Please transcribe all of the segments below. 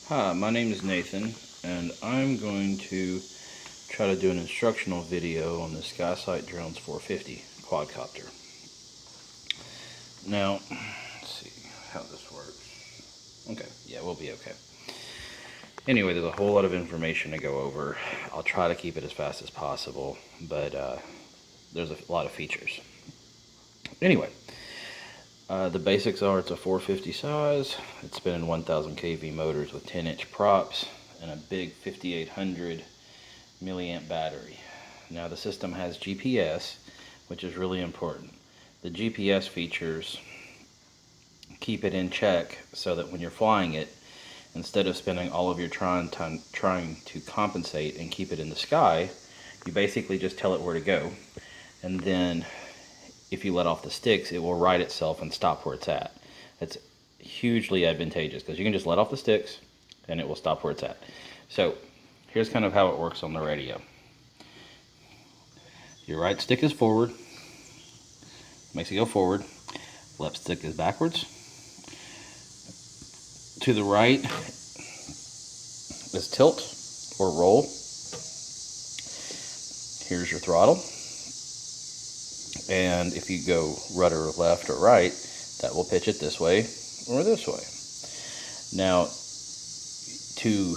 Hi, my name is Nathan, and I'm going to try to do an instructional video on the SkysightDrones 450 quadcopter. Now, let's see how this works. Okay, yeah, we'll be okay. Anyway, there's a whole lot of information to go over. I'll try to keep it as fast as possible, but there's a lot of features. Anyway, the basics are it's a 450 size, it's spinning 1000 kV motors with 10-inch props, and a big 5800 milliamp battery. Now the system has GPS, which is really important. The GPS features keep it in check so that when you're flying it, instead of spending all of your trying to compensate and keep it in the sky, you basically just tell it where to go, and then if you let off the sticks, it will right itself and stop where it's at. That's hugely advantageous because you can just let off the sticks and it will stop where it's at. So here's kind of how it works on the radio. Your right stick is forward, makes it go forward. Left stick is backwards. To the right is tilt or roll. Here's your throttle. And if you go rudder left or right, that will pitch it this way or this way. Now, to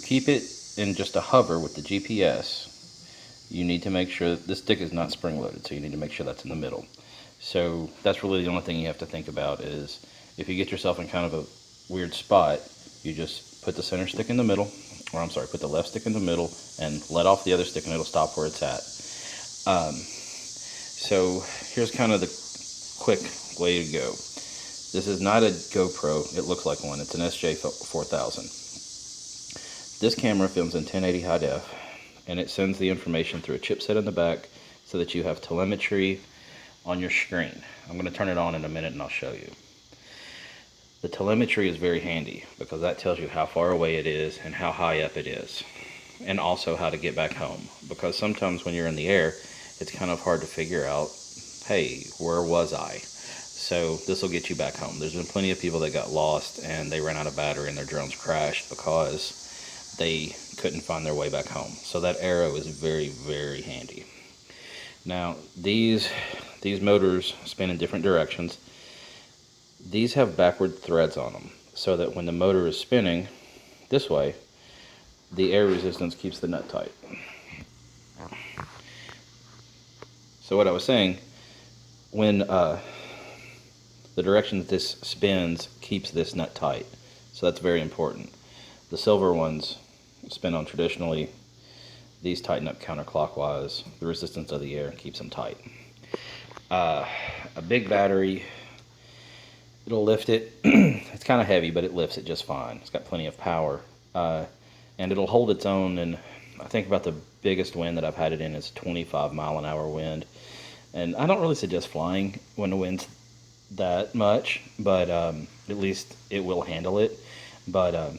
keep it in just a hover with the GPS, you need to make sure that this stick is not spring loaded, so you need to make sure that's in the middle. So that's really the only thing you have to think about is if you get yourself in kind of a weird spot, you just put the center stick in the middle, or I'm sorry, put the left stick in the middle and let off the other stick and it'll stop where it's at. So here's kind of the quick way to go. This is not a GoPro, it looks like one, it's an SJ4000. This camera films in 1080 high def, and it sends the information through a chipset in the back so that you have telemetry on your screen. I'm going to turn it on in a minute and I'll show you. The telemetry is very handy because that tells you how far away it is and how high up it is, and also how to get back home, because sometimes when you're in the air it's kind of hard to figure out, hey, where was I? So this will get you back home. There's been plenty of people that got lost and they ran out of battery and their drones crashed because they couldn't find their way back home. So that arrow is very, very handy. Now these motors spin in different directions. These have backward threads on them so that when the motor is spinning this way, the air resistance keeps the nut tight. So what I was saying, when the direction that this spins keeps this nut tight. So that's very important. The silver ones spin on traditionally. These tighten up counterclockwise. The resistance of the air keeps them tight. A big battery, it'll lift it. It's kind of heavy, but it lifts it just fine. It's got plenty of power. And it'll hold its own, and I think about the biggest wind that I've had it in is 25 mile an hour wind. And I don't really suggest flying when the wind's that much, but at least it will handle it. But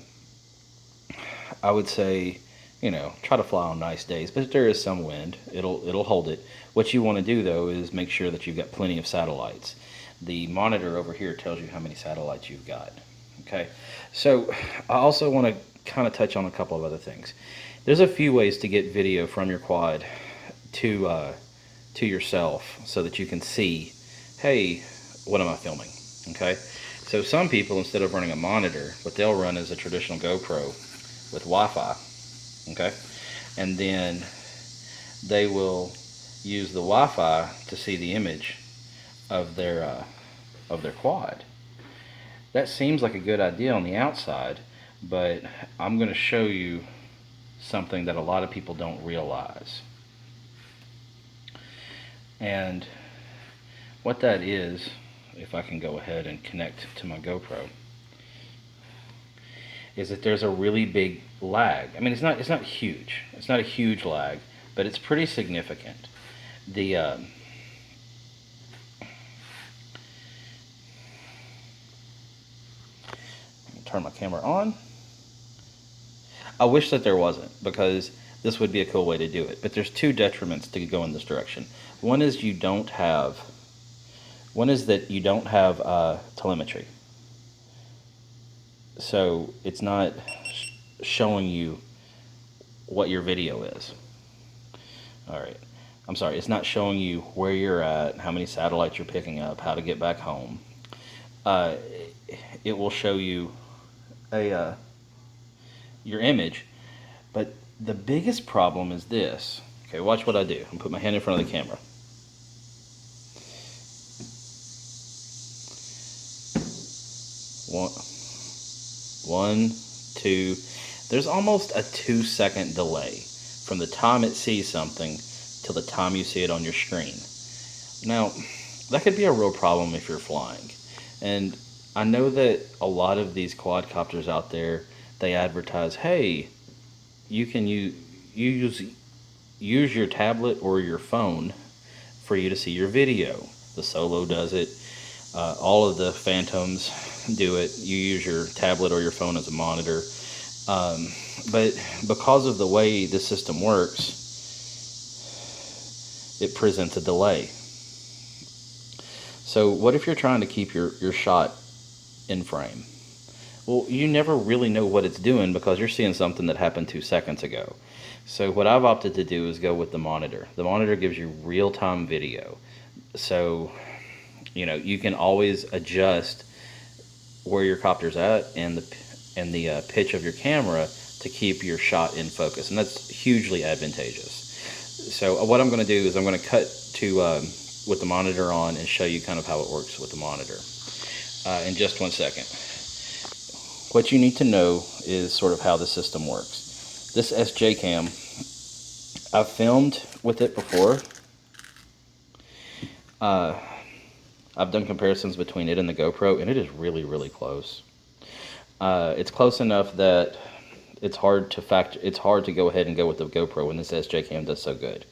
I would say, try to fly on nice days, but if there is some wind, it'll hold it. What you want to do though is make sure that you've got plenty of satellites. The monitor over here tells you how many satellites you've got. Okay, so I also want to kind of touch on a couple of other things. There's a few ways to get video from your quad to yourself so that you can see, hey, what am I filming? Okay, so some people, instead of running a monitor, what they'll run is a traditional GoPro with Wi-Fi. Okay, and then they will use the Wi-Fi to see the image of their quad. That seems like a good idea on the outside, but I'm going to show you something that a lot of people don't realize. And what that is, if I can go ahead and connect to my GoPro, is that there's a really big lag. I mean, it's not huge. It's not a huge lag, but it's pretty significant. Turn my camera on. I wish that there wasn't, because this would be a cool way to do it. But there's two detriments to go in this direction. One is that you don't have telemetry. So it's not showing you what your video is. All right. I'm sorry, it's not showing you where you're at, how many satellites you're picking up, how to get back home. Uh, it will show you your image, but the biggest problem is this. Okay, watch what I do. I'm gonna put my hand in front of the camera. One, two. There's almost a 2-second delay from the time it sees something till the time you see it on your screen. Now, that could be a real problem if you're flying. And I know that a lot of these quadcopters out there, they advertise, hey, you can use your tablet or your phone for you to see your video. The Solo does it. All of the Phantoms do it. You use your tablet or your phone as a monitor. But because of the way the system works, it presents a delay. So what if you're trying to keep your shot in frame? Well, you never really know what it's doing because you're seeing something that happened 2 seconds ago. So what I've opted to do is go with the monitor. The monitor gives you real-time video. So, you can always adjust where your copter's at and the pitch of your camera to keep your shot in focus, and that's hugely advantageous. So what I'm going to do is I'm going to cut to with the monitor on and show you kind of how it works with the monitor in just 1 second. What you need to know is sort of how the system works. This SJ Cam, I've filmed with it before. I've done comparisons between it and the GoPro, and it is really, really close. It's close enough that it's hard to go ahead and go with the GoPro when this SJ Cam does so good.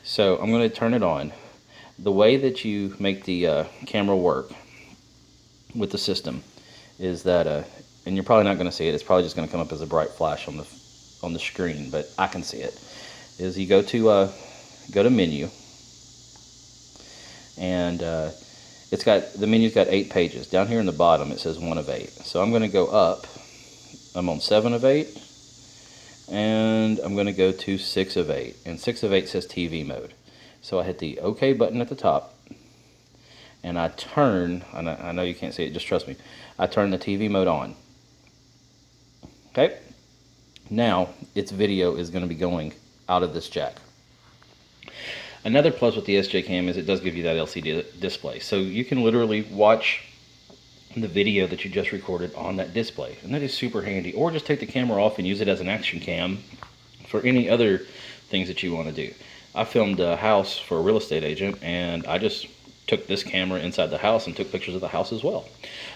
So I'm going to turn it on. The way that you make the camera work with the system is that, and you're probably not going to see it. It's probably just going to come up as a bright flash on the screen, but I can see it. Is you go to menu, and the menu's got 8 pages. Down here in the bottom it says 1 of 8. So I'm going to go up. I'm on 7 of 8, and I'm going to go to 6 of 8. And 6 of 8 says TV mode. So I hit the OK button at the top, and I turn. I know you can't see it. Just trust me. I turn the TV mode on. Okay. Now its video is going to be going out of this jack. Another plus with the SJ Cam is it does give you that LCD display. So you can literally watch the video that you just recorded on that display. And that is super handy. Or just take the camera off and use it as an action cam for any other things that you want to do. I filmed a house for a real estate agent, and I just took this camera inside the house and took pictures of the house as well.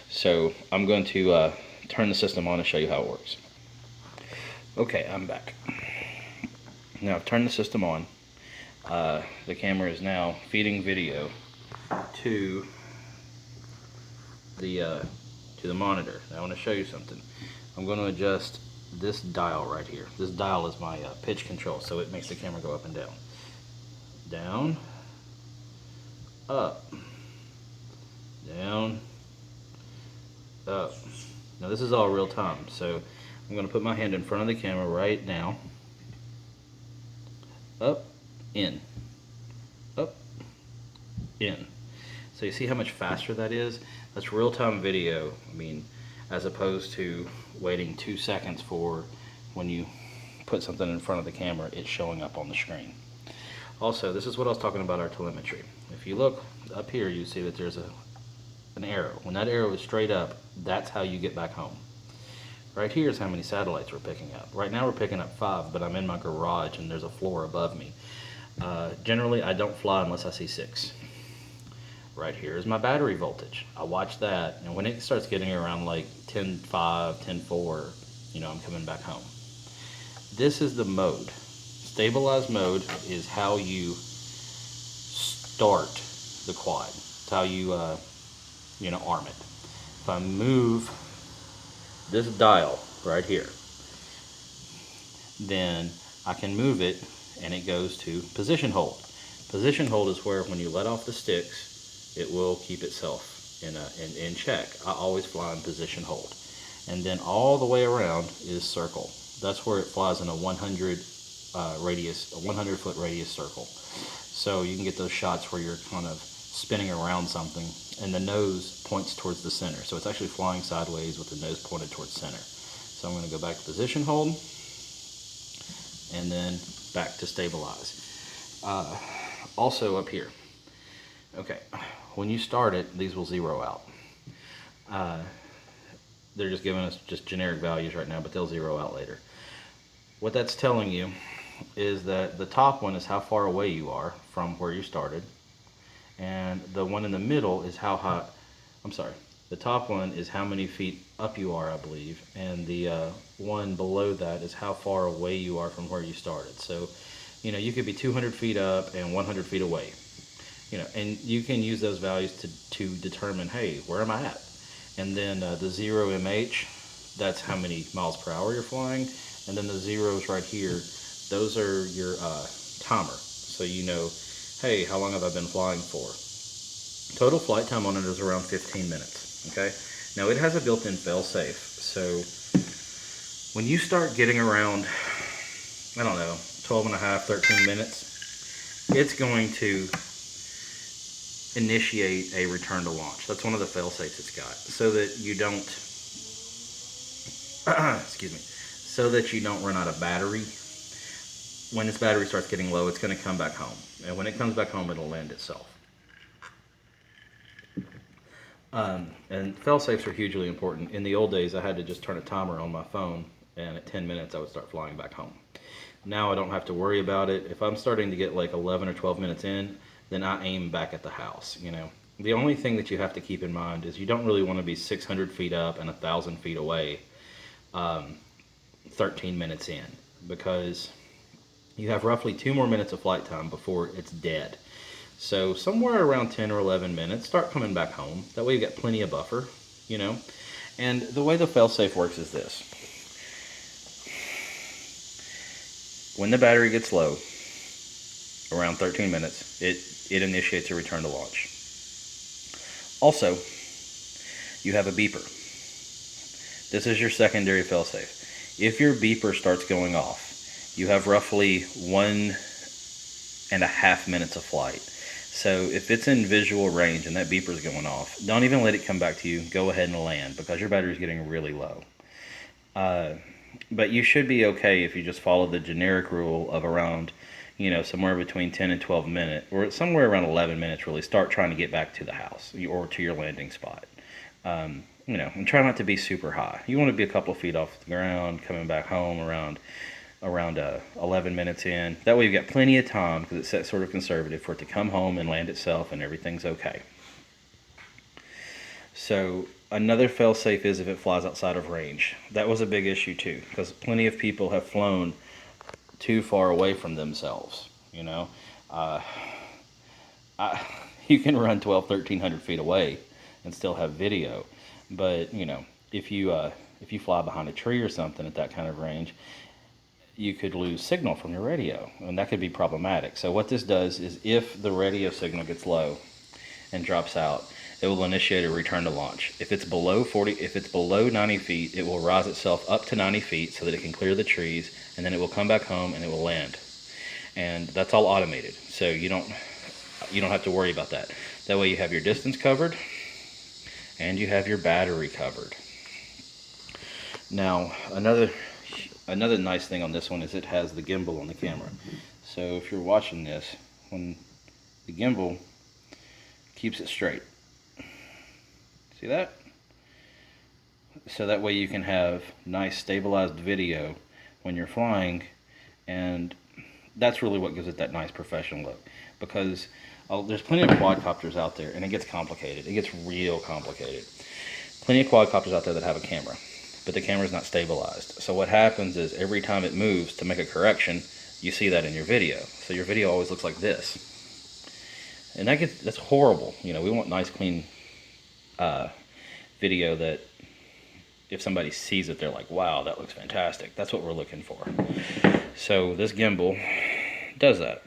So I'm going to turn the system on and show you how it works. Okay, I'm back. Now I've turned the system on. The camera is now feeding video to the monitor. Now I want to show you something. I'm going to adjust this dial right here. This dial is my pitch control, so it makes the camera go up and down. Down, up, down, up. Now this is all real time, so I'm going to put my hand in front of the camera right now. Up, in, up, in. So you see how much faster that is? That's real-time video. I mean, as opposed to waiting 2 seconds for when you put something in front of the camera, it's showing up on the screen. Also, this is what I was talking about our telemetry. If you look up here, you see that there's an arrow. When that arrow is straight up, that's how you get back home. Right here is how many satellites we're picking up. Right now we're picking up 5, but I'm in my garage and there's a floor above me. Generally, I don't fly unless I see 6. Right here is my battery voltage. I watch that, and when it starts getting around like 10.5, 10.4, I'm coming back home. This is the mode. Stabilized mode is how you start the quad. It's how you, arm it. If I move this dial right here, then I can move it and it goes to position hold. Position hold is where when you let off the sticks, it will keep itself in check. I always fly in position hold. and then all the way around is circle. That's where it flies in a 100-foot radius circle. So you can get those shots where you're kind of spinning around something, and the nose points towards the center. So it's actually flying sideways with the nose pointed towards center. So I'm going to go back to position hold, and then back to stabilize. Also up here, okay, when you start it, these will zero out. They're just giving us just generic values right now, but they'll zero out later. What that's telling you is that the top one is how far away you are from where you started, and the one in the middle is how high, I'm sorry, the top one is how many feet up you are, I believe, and the one below that is how far away you are from where you started. So, you know, you could be 200 feet up and 100 feet away, you know, and you can use those values to determine, hey, where am I at? And then the 0 mh, that's how many miles per hour you're flying, and then the zeros right here, those are your timer, so you know, hey, how long have I been flying for? Total flight time on it is around 15 minutes, okay? Now it has a built-in fail-safe, so when you start getting around, I don't know, 12 and a half, 13 minutes, it's going to initiate a return to launch. That's one of the fail-safes it's got, so that you don't, excuse me, so that you don't run out of battery. When its battery starts getting low, it's going to come back home, and when it comes back home, it'll land itself. And fail-safes are hugely important. In the old days, I had to just turn a timer on my phone, and at 10 minutes, I would start flying back home. Now I don't have to worry about it. If I'm starting to get like 11 or 12 minutes in, then I aim back at the house, you know. The only thing that you have to keep in mind is you don't really want to be 600 feet up and 1,000 feet away 13 minutes in, because you have roughly 2 more minutes of flight time before it's dead. So somewhere around 10 or 11 minutes, start coming back home. That way you've got plenty of buffer, you know. And the way the fail-safe works is this. When the battery gets low, around 13 minutes, it initiates a return to launch. Also, you have a beeper. This is your secondary fail-safe. If your beeper starts going off, you have roughly 1.5 minutes of flight. So if it's in visual range and that beeper is going off, don't even let it come back to you. Go ahead and land, because your battery is getting really low. But you should be okay if you just follow the generic rule of around, you know, somewhere between 10 and 12 minutes, or somewhere around 11 minutes, really start trying to get back to the house or to your landing spot. You know, and try not to be super high. You want to be a couple of feet off the ground, coming back home around 11 minutes in. That way you've got plenty of time, because it's set sort of conservative, for it to come home and land itself and everything's okay. So another fail-safe is if it flies outside of range. That was a big issue too, because plenty of people have flown too far away from themselves, you know. You can run 1,300 feet away and still have video, but you know, if you fly behind a tree or something at that kind of range, you could lose signal from your radio, and that could be problematic. So what this does is, if the radio signal gets low and drops out, it will initiate a return to launch. If it's below 90 feet, it will rise itself up to 90 feet so that it can clear the trees, and then it will come back home and it will land. And that's all automated, so you don't have to worry about that. That way you have your distance covered and you have your battery covered. Now, another nice thing on this one is it has the gimbal on the camera. So if you're watching this, when the gimbal keeps it straight. See that? So that way you can have nice stabilized video when you're flying, and that's really what gives it that nice professional look. Because there's plenty of quadcopters out there, and it gets complicated. It gets real complicated. Plenty of quadcopters out there that have a camera, but the camera's not stabilized. So what happens is, every time it moves to make a correction, you see that in your video. So your video always looks like this. And that's horrible. You know, we want nice, clean video that if somebody sees it, they're like, wow, that looks fantastic. That's what we're looking for. So this gimbal does that.